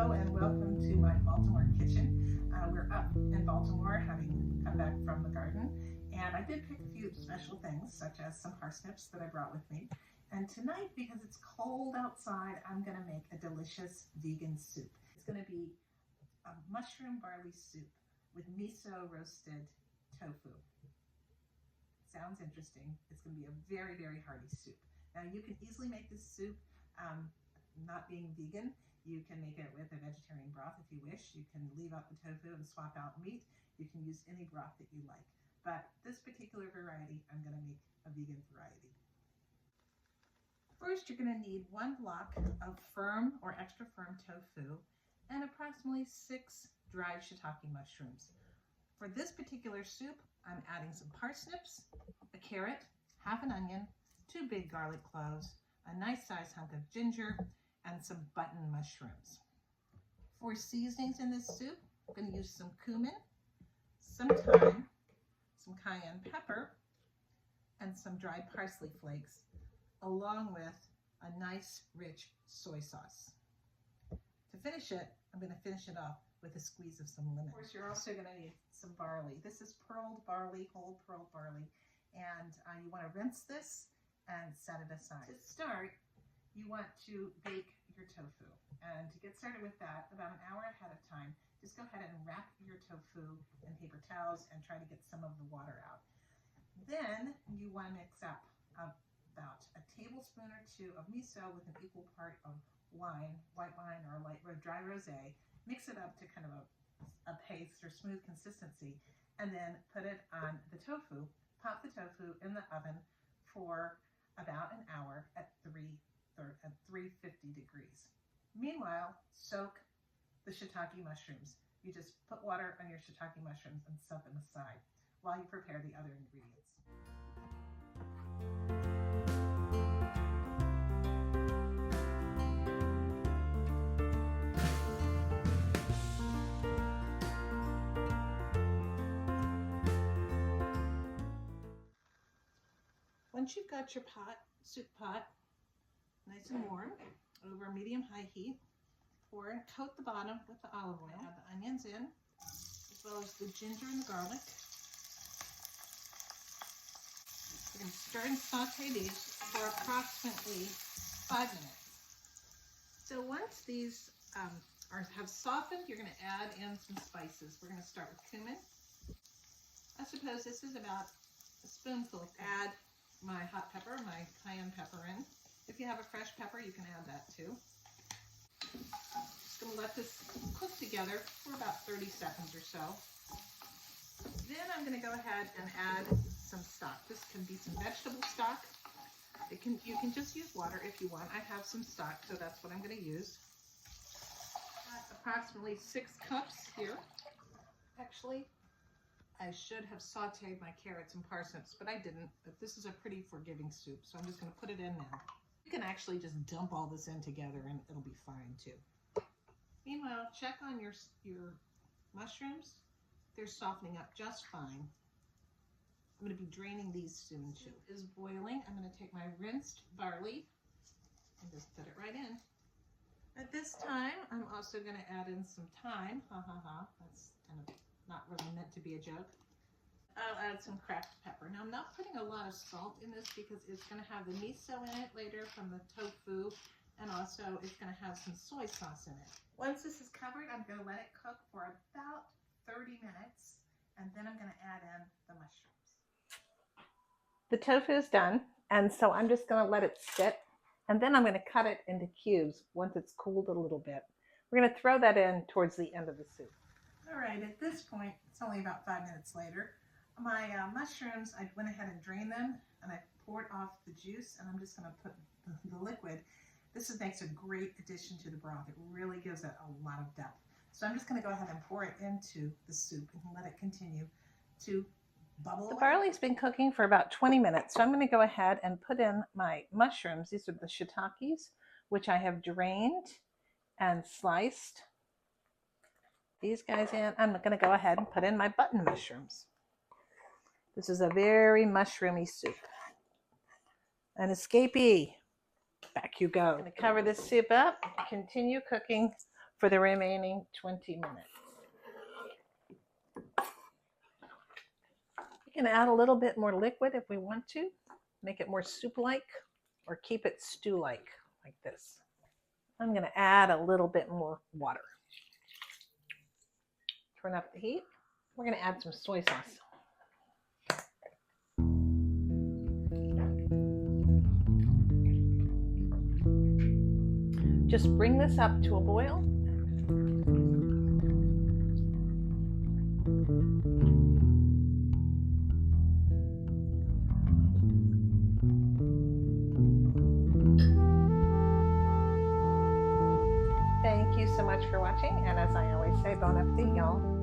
Hello and welcome to my Baltimore kitchen. We're up in Baltimore having come back from the garden, and I did pick a few special things such as some parsnips that I brought with me. And tonight, because it's cold outside, I'm going to make a delicious vegan soup. It's going to be a mushroom barley soup with miso roasted tofu. Sounds interesting. It's going to be a very, very hearty soup. Now you can easily make this soup not being vegan. You can make it with a vegetarian broth if you wish. You can leave out the tofu and swap out meat. You can use any broth that you like. But this particular variety, I'm going to make a vegan variety. First, you're going to need 1 block of firm or extra firm tofu and approximately 6 dried shiitake mushrooms. For this particular soup, I'm adding some parsnips, a carrot, half an onion, 2 big garlic cloves, a nice sized hunk of ginger, and some button mushrooms. For seasonings in this soup, I'm going to use some cumin, some thyme, some cayenne pepper, and some dried parsley flakes, along with a nice rich soy sauce. To finish it, I'm going to finish it off with a squeeze of some lemon. Of course, you're also going to need some barley. This is pearled barley, whole pearled barley, and you want to rinse this and set it aside. To start, you want to bake your tofu, and to get started with that, about an hour ahead of time, just go ahead and wrap your tofu in paper towels and try to get some of the water out. Then you want to mix up about a tablespoon or 2 of miso with an equal part of wine, white wine or light dry rosé. Mix it up to kind of a paste or smooth consistency, and then put it on the tofu. Pop the tofu in the oven for about an hour at 350 degrees. Meanwhile, soak the shiitake mushrooms. You just put water on your shiitake mushrooms and set them aside while you prepare the other ingredients. Once you've got your soup pot, nice and warm, over medium-high heat, pour and coat the bottom with the olive oil. Add the onions in, as well as the ginger and the garlic. We're going to stir and saute these for approximately 5 minutes. So once these have softened, you're going to add in some spices. We're going to start with cumin. I suppose this is about a spoonful. Add my hot pepper, my cayenne pepper in. If you have a fresh pepper, you can add that too. Just going to let this cook together for about 30 seconds or so. Then I'm going to go ahead and add some stock. This can be some vegetable stock. You can just use water if you want. I have some stock, so that's what I'm going to use. Approximately 6 cups here. Actually, I should have sauteed my carrots and parsnips, but I didn't. But this is a pretty forgiving soup, so I'm just going to put it in now. You can actually just dump all this in together and it'll be fine too. Meanwhile, check on your mushrooms. They're softening up just fine. I'm going to be draining these soon too. Soup is boiling. I'm going to take my rinsed barley and just put it right in. At this time, I'm also going to add in some thyme. That's kind of not really meant to be a joke. I'll add some cracked pepper. Now I'm not putting a lot of salt in this because it's going to have the miso in it later from the tofu, and also it's going to have some soy sauce in it. Once this is covered, I'm going to let it cook for about 30 minutes, and then I'm going to add in the mushrooms. The tofu is done, and so I'm just going to let it sit, and then I'm going to cut it into cubes once it's cooled a little bit. We're going to throw that in towards the end of the soup. All right, at this point, it's only about 5 minutes later. My mushrooms, I went ahead and drained them, and I poured off the juice, and I'm just going to put the liquid. This makes a great addition to the broth. It really gives it a lot of depth. So I'm just going to go ahead and pour it into the soup and let it continue to bubble. The barley's been cooking for about 20 minutes, so I'm going to go ahead and put in my mushrooms. These are the shiitakes, which I have drained and sliced. These guys in. I'm going to go ahead and put in my button mushrooms. This is a very mushroomy soup. An escapee. Back you go. I'm going to cover this soup up, continue cooking for the remaining 20 minutes. We can add a little bit more liquid if we want to, make it more soup-like, or keep it stew-like, like this. I'm going to add a little bit more water. Turn up the heat. We're going to add some soy sauce. Just bring this up to a boil. Thank you so much for watching, and as I always say, bon appetit, y'all.